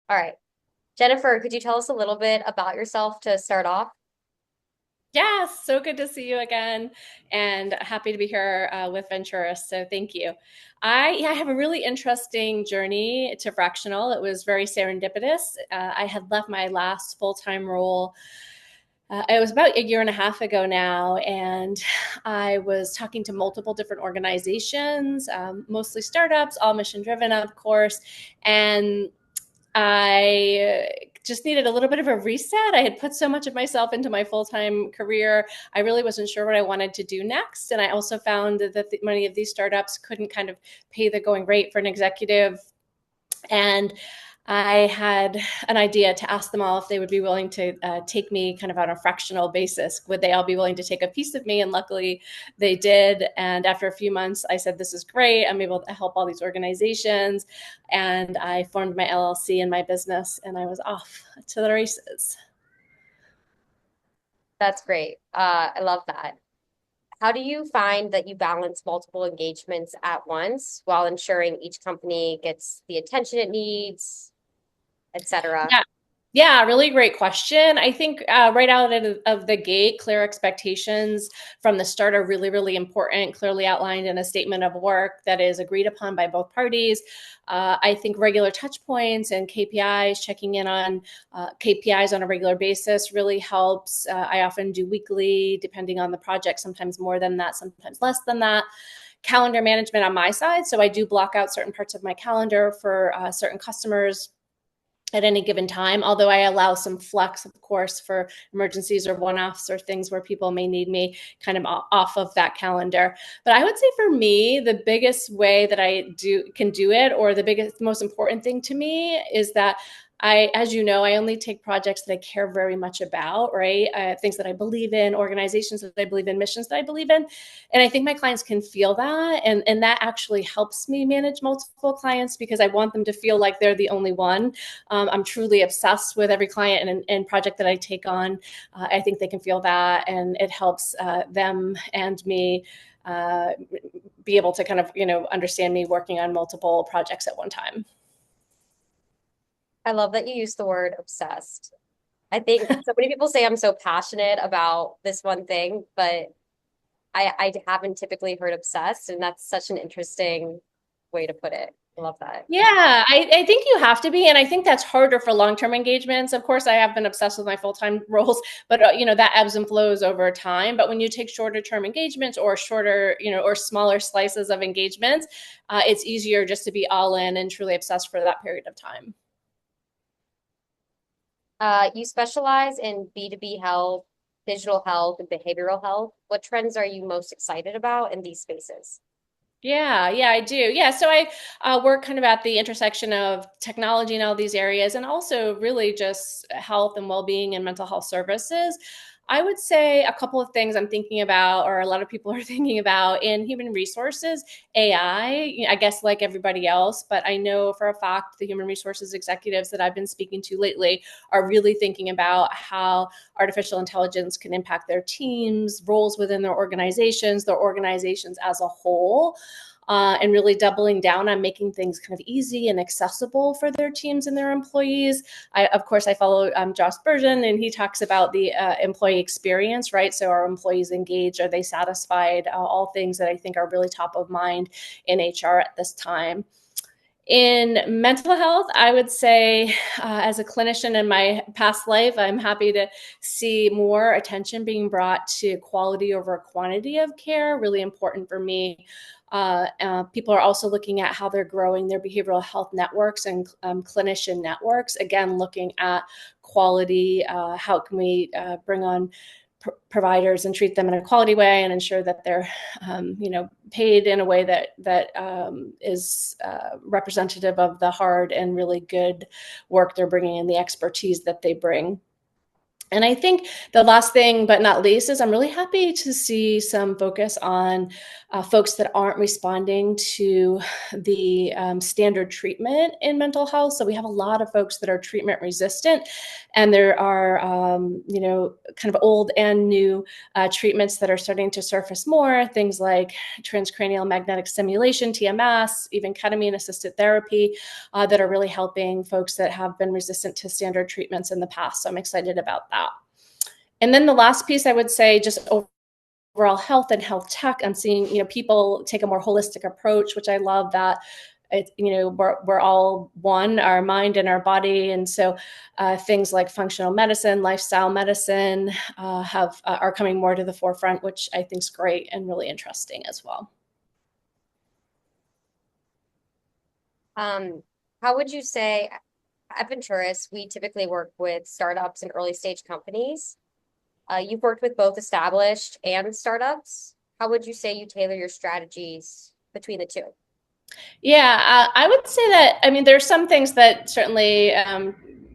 All right. Jennifer, could you tell us a little bit about yourself to start off? Yes, so good to see you again, and happy to be here with Venturous. So thank you. I have a really interesting journey to fractional. It was very serendipitous. I had left my last full-time role. It was about a year and a half ago now, and I was talking to multiple different organizations, mostly startups, all mission driven, of course, and I just needed a little bit of a reset. I had put so much of myself into my full time career. I really wasn't sure what I wanted to do next. And I also found that many of these startups couldn't kind of pay the going rate for an executive. And I had an idea to ask them all if they would be willing to take me kind of on a fractional basis. Would they all be willing to take a piece of me? And luckily they did. And after a few months, I said, this is great. I'm able to help all these organizations. And I formed my LLC and my business, and I was off to the races. That's great. I love that. How do you find that you balance multiple engagements at once while ensuring each company gets the attention it needs, etc.? Yeah. Yeah, really great question. I think right out of the gate, clear expectations from the start are really, really important, clearly outlined in a statement of work that is agreed upon by both parties. I think regular touch points and KPIs, checking in on KPIs on a regular basis really helps. I often do weekly, depending on the project, sometimes more than that, sometimes less than that. Calendar management on my side. So I do block out certain parts of my calendar for certain customers at any given time, although I allow some flex, of course, for emergencies or one-offs or things where people may need me kind of off of that calendar. But I would say for me, the biggest way that I can do it, or the biggest, most important thing to me is that as you know, I only take projects that I care very much about, right? Things that I believe in, organizations that I believe in, missions that I believe in. And I think my clients can feel that. And that actually helps me manage multiple clients because I want them to feel like they're the only one. I'm truly obsessed with every client and project that I take on. I think they can feel that, and it helps them and me uh, be able to kind of, understand me working on multiple projects at one time. I love that you use the word obsessed. I think so many people say I'm so passionate about this one thing, but I haven't typically heard obsessed, and that's such an interesting way to put it. I love that. Yeah, I think you have to be, and I think that's harder for long-term engagements. Of course, I have been obsessed with my full-time roles, but that ebbs and flows over time. But when you take shorter-term engagements or shorter, or smaller slices of engagements, it's easier just to be all in and truly obsessed for that period of time. You specialize in B2B health, digital health, and behavioral health. What trends are you most excited about in these spaces? Yeah, I do. Yeah, so I work kind of at the intersection of technology in all these areas and also really just health and well-being and mental health services. I would say a couple of things I'm thinking about, or a lot of people are thinking about in human resources, AI, I guess like everybody else, but I know for a fact the human resources executives that I've been speaking to lately are really thinking about how artificial intelligence can impact their teams, roles within their organizations as a whole, and really doubling down on making things kind of easy and accessible for their teams and their employees. Of course, I follow Josh Burgeon, and he talks about the employee experience, right? So are employees engaged? Are they satisfied? All things that I think are really top of mind in HR at this time. In mental health, I would say, as a clinician in my past life, I'm happy to see more attention being brought to quality over quantity of care. Really important for me. People are also looking at how they're growing their behavioral health networks and clinician networks. Again, looking at quality. How can we bring on providers and treat them in a quality way and ensure that they're paid in a way that is representative of the hard and really good work they're bringing and the expertise that they bring. And I think the last thing, but not least, is I'm really happy to see some focus on folks that aren't responding to the standard treatment in mental health. So we have a lot of folks that are treatment resistant, and there are, kind of old and new treatments that are starting to surface more. Things like transcranial magnetic stimulation, TMS, even ketamine-assisted therapy, that are really helping folks that have been resistant to standard treatments in the past. So I'm excited about that. And then the last piece I would say, just overall health and health tech, I'm seeing, people take a more holistic approach, which I love that. We're all one, our mind and our body. And so things like functional medicine, lifestyle medicine are coming more to the forefront, which I think is great and really interesting as well. How would you say at Venturous, we typically work with startups and early stage companies. You've worked with both established and startups. How would you say you tailor your strategies between the two? Yeah, I would say that, I mean, there's some things that certainly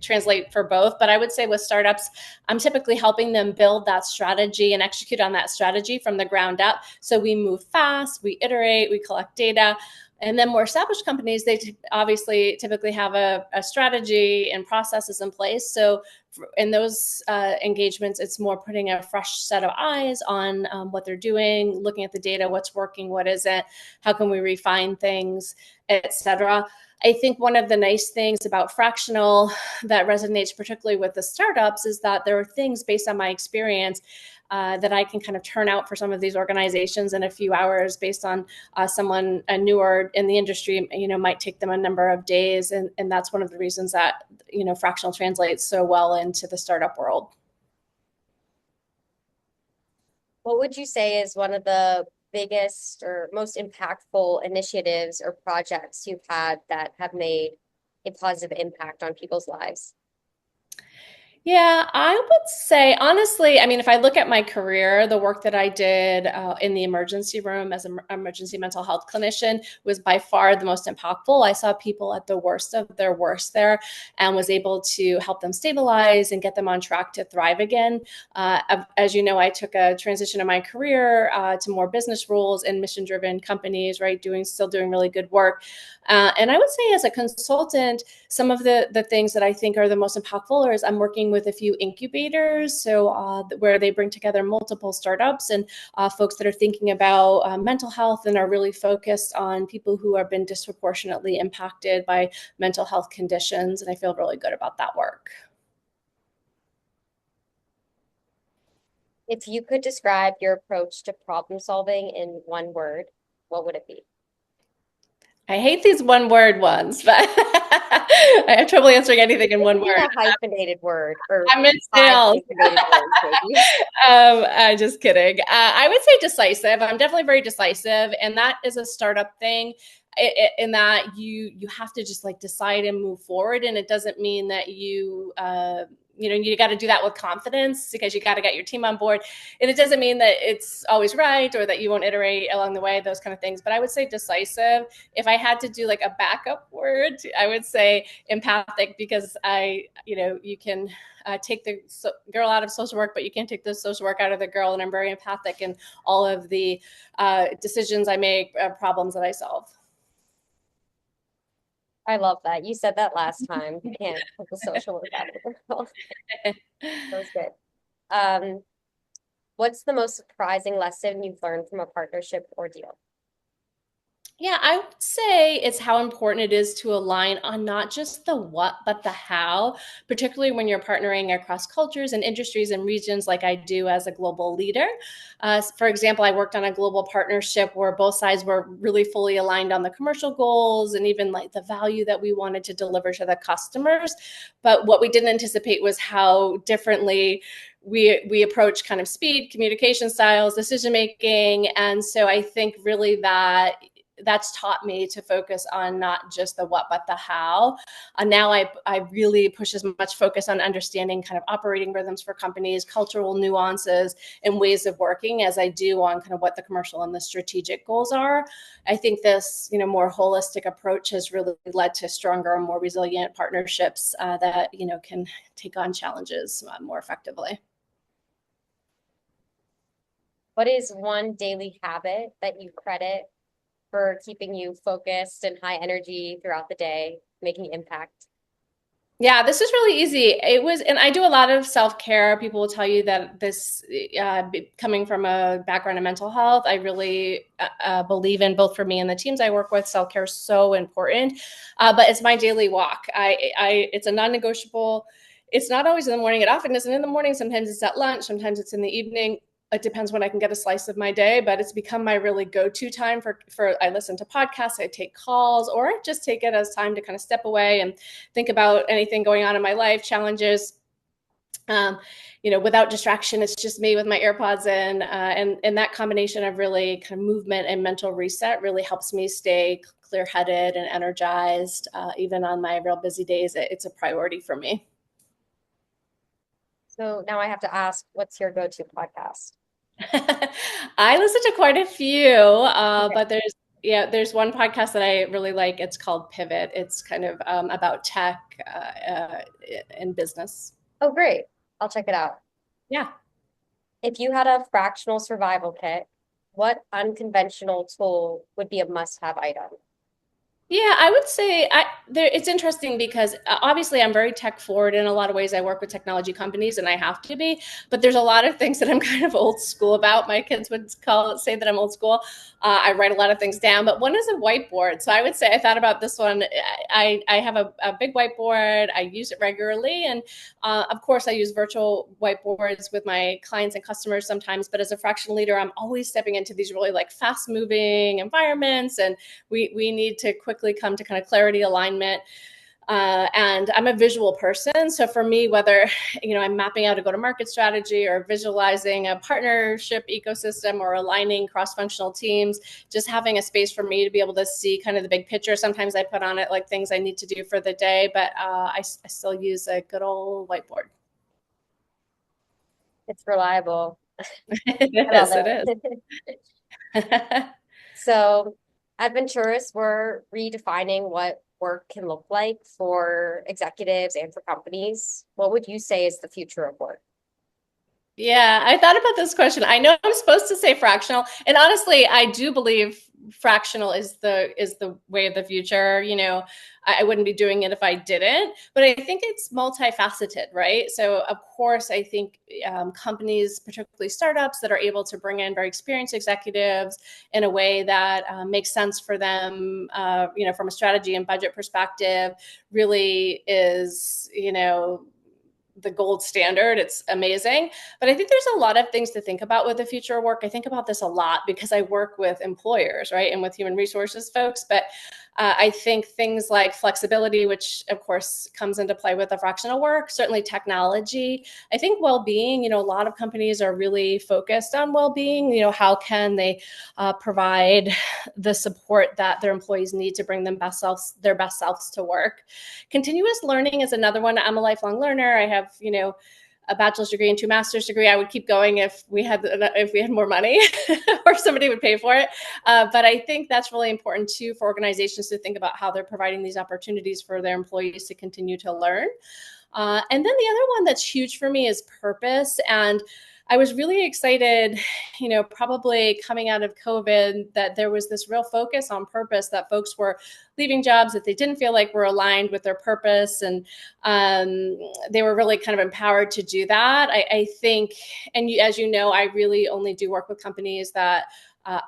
translate for both, but I would say with startups, I'm typically helping them build that strategy and execute on that strategy from the ground up. So we move fast, we iterate, we collect data. And then more established companies, they obviously typically have a strategy and processes in place. So in those engagements, it's more putting a fresh set of eyes on what they're doing, looking at the data, what's working, what isn't, how can we refine things, etc. I think one of the nice things about fractional that resonates particularly with the startups is that there are things based on my experience that I can kind of turn out for some of these organizations in a few hours based on someone newer in the industry, might take them a number of days. And that's one of the reasons that, fractional translates so well into the startup world. What would you say is one of the biggest or most impactful initiatives or projects you've had that have made a positive impact on people's lives? Yeah, I would say honestly, I mean, if I look at my career, the work that I did in the emergency room as an emergency mental health clinician was by far the most impactful. I saw people at the worst of their worst there and was able to help them stabilize and get them on track to thrive again. As you know, I took a transition in my career to more business roles in mission-driven companies, right? Still doing really good work. And I would say as a consultant, some of the things that I think are the most impactful is I'm working with a few incubators, so where they bring together multiple startups and folks that are thinking about mental health and are really focused on people who have been disproportionately impacted by mental health conditions. And I feel really good about that work. If you could describe your approach to problem solving in one word, what would it be? I hate these one word ones, but I have trouble answering anything in It one could be word. a hyphenated word or I'm in five sales. hyphenated words, maybe. Just kidding. I would say decisive. I'm definitely very decisive, and that is a startup thing. In that you have to just like decide and move forward, and it doesn't mean that you got to do that with confidence because you got to get your team on board, and it doesn't mean that it's always right or that you won't iterate along the way, those kind of things. But I would say decisive. If I had to do like a backup word, I would say empathic, because you can take the girl out of social work, but you can't take the social work out of the girl. And I'm very empathic in all of the decisions I make, problems that I solve. I love that. You said that last time. You can't put the social work out of the world. That was good. Um, what's the most surprising lesson you've learned from a partnership ordeal? Yeah, I would say it's how important it is to align on not just the what, but the how, particularly when you're partnering across cultures and industries and regions like I do as a global leader. For example, I worked on a global partnership where both sides were really fully aligned on the commercial goals and even like the value that we wanted to deliver to the customers. But what we didn't anticipate was how differently we approach kind of speed, communication styles, decision making. And so I think really that's taught me to focus on not just the what, but the how. Now I really push as much focus on understanding kind of operating rhythms for companies, cultural nuances, and ways of working as I do on kind of what the commercial and the strategic goals are. I think this, more holistic approach has really led to stronger and more resilient partnerships that, can take on challenges more effectively. What is one daily habit that you credit for keeping you focused and high energy throughout the day, making impact? Yeah, this is really easy. It was, and I do a lot of self-care. People will tell you that this, coming from a background in mental health, I really believe in, both for me and the teams I work with, self-care is so important. But it's my daily walk. It's a non-negotiable. It's not always in the morning. It often isn't in the morning. Sometimes it's at lunch. Sometimes it's in the evening. It depends when I can get a slice of my day, but it's become my really go-to time for I listen to podcasts, I take calls, or I just take it as time to kind of step away and think about anything going on in my life, challenges. Um, without distraction, it's just me with my AirPods in, and that combination of really kind of movement and mental reset really helps me stay clear-headed and energized, even on my real busy days. It's a priority for me. So now I have to ask, what's your go-to podcast? I listen to quite a few, Okay. but there's one podcast that I really like. It's called Pivot. It's kind of about tech and business. Oh, great. I'll check it out. Yeah. If you had a fractional survival kit, what unconventional tool would be a must-have item? Yeah, I would say it's interesting because obviously I'm very tech forward in a lot of ways. I work with technology companies and I have to be, but there's a lot of things that I'm kind of old school about. My kids would say that I'm old school. I write a lot of things down, but one is a whiteboard. So I would say I thought about this one. I have a big whiteboard. I use it regularly. And of course, I use virtual whiteboards with my clients and customers sometimes. But as a fractional leader, I'm always stepping into these really like fast moving environments, and we need to quickly come to kind of clarity, alignment. And I'm a visual person. So for me, whether, I'm mapping out a go-to-market strategy or visualizing a partnership ecosystem or aligning cross-functional teams, just having a space for me to be able to see kind of the big picture. Sometimes I put on it like things I need to do for the day, but I still use a good old whiteboard. It's reliable. I love Yes, it is. it. So at Venturous, we're redefining what work can look like for executives and for companies. What would you say is the future of work? Yeah, I thought about this question. I know I'm supposed to say fractional, and honestly, I do believe fractional is the way of the future. I wouldn't be doing it if I didn't, but I think it's multifaceted, right? So, of course, I think companies, particularly startups, that are able to bring in very experienced executives in a way that makes sense for them, from a strategy and budget perspective, really is, the gold standard. It's amazing. But I think there's a lot of things to think about with the future of work. I think about this a lot because I work with employers, right? And with human resources folks. But I think things like flexibility, which of course comes into play with the fractional work, certainly technology. I think well-being, a lot of companies are really focused on well-being. How can they provide the support that their employees need to bring their best selves to work. Continuous learning is another one. I'm a lifelong learner. I have, a bachelor's degree and 2 master's degree. I would keep going if we had more money or somebody would pay for it. But I think that's really important too for organizations to think about how they're providing these opportunities for their employees to continue to learn. And then the other one that's huge for me is purpose. And I was really excited, probably coming out of COVID, that there was this real focus on purpose, that folks were leaving jobs that they didn't feel like were aligned with their purpose. And they were really kind of empowered to do that. I think, and as you know, I really only do work with companies that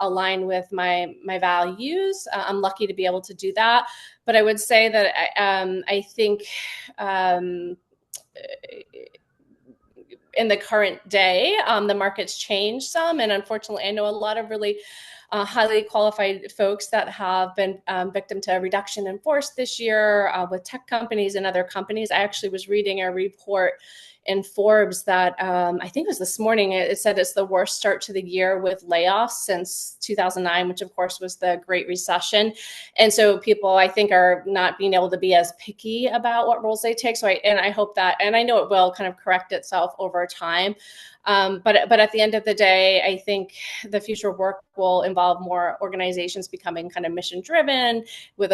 align with my values. I'm lucky to be able to do that. But I would say that I think in the current day, the market's changed some. And unfortunately, I know a lot of really highly qualified folks that have been victim to a reduction in force this year with tech companies and other companies. I actually was reading a report in Forbes that I think it was this morning. It said it's the worst start to the year with layoffs since 2009, which of course was the Great Recession. And so people, I think, are not being able to be as picky about what roles they take. So I hope that, and I know it will kind of correct itself over time. But at the end of the day, I think the future of work will involve more organizations becoming kind of mission driven, with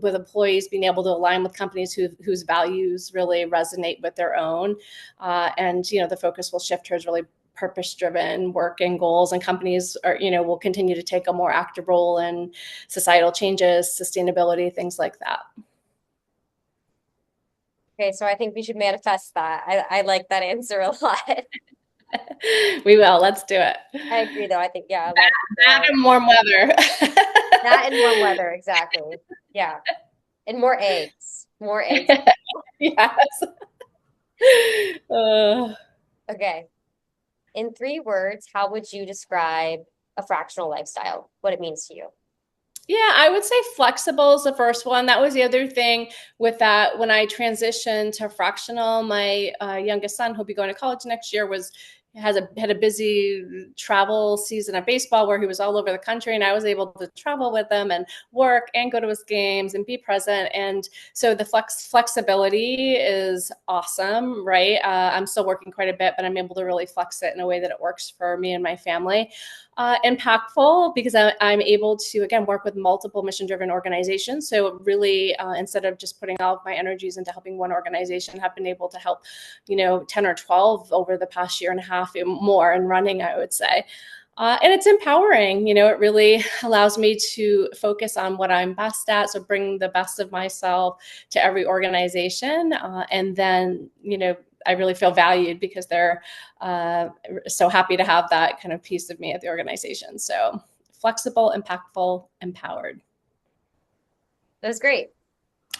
employees being able to align with companies whose values really resonate with their own, and the focus will shift towards really purpose-driven work and goals, and companies will continue to take a more active role in societal changes, sustainability, things like that. Okay, so I think we should manifest that. I like that answer a lot. We will. Let's do it. I agree, though. I think, yeah, a lot of people That are and warm weather. that and warm weather, exactly. Yeah. And more eggs. More eggs. Yes. Okay. In 3 words, how would you describe a fractional lifestyle? What it means to you? Yeah, I would say flexible is the first one. That was the other thing with that. When I transitioned to fractional, my youngest son, who'll be going to college next year, had a busy travel season of baseball where he was all over the country, and I was able to travel with him and work and go to his games and be present. And so the flexibility is awesome, right? I'm still working quite a bit, but I'm able to really flex it in a way that it works for me and my family. Impactful because I'm able to, again, work with multiple mission-driven organizations. So really, instead of just putting all of my energies into helping one organization, have been able to help, 10 or 12 over the past year and a half, more in running, I would say. And it's empowering, it really allows me to focus on what I'm best at. So bring the best of myself to every organization. And then, I really feel valued because they're so happy to have that kind of piece of me at the organization. So flexible, impactful, empowered. That was great.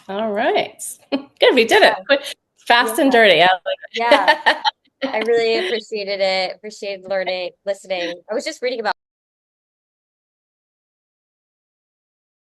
All right. Good. We did it. Fast and Yeah. dirty. I like Yeah. it. I really appreciated it. Appreciated learning, listening. I was just reading about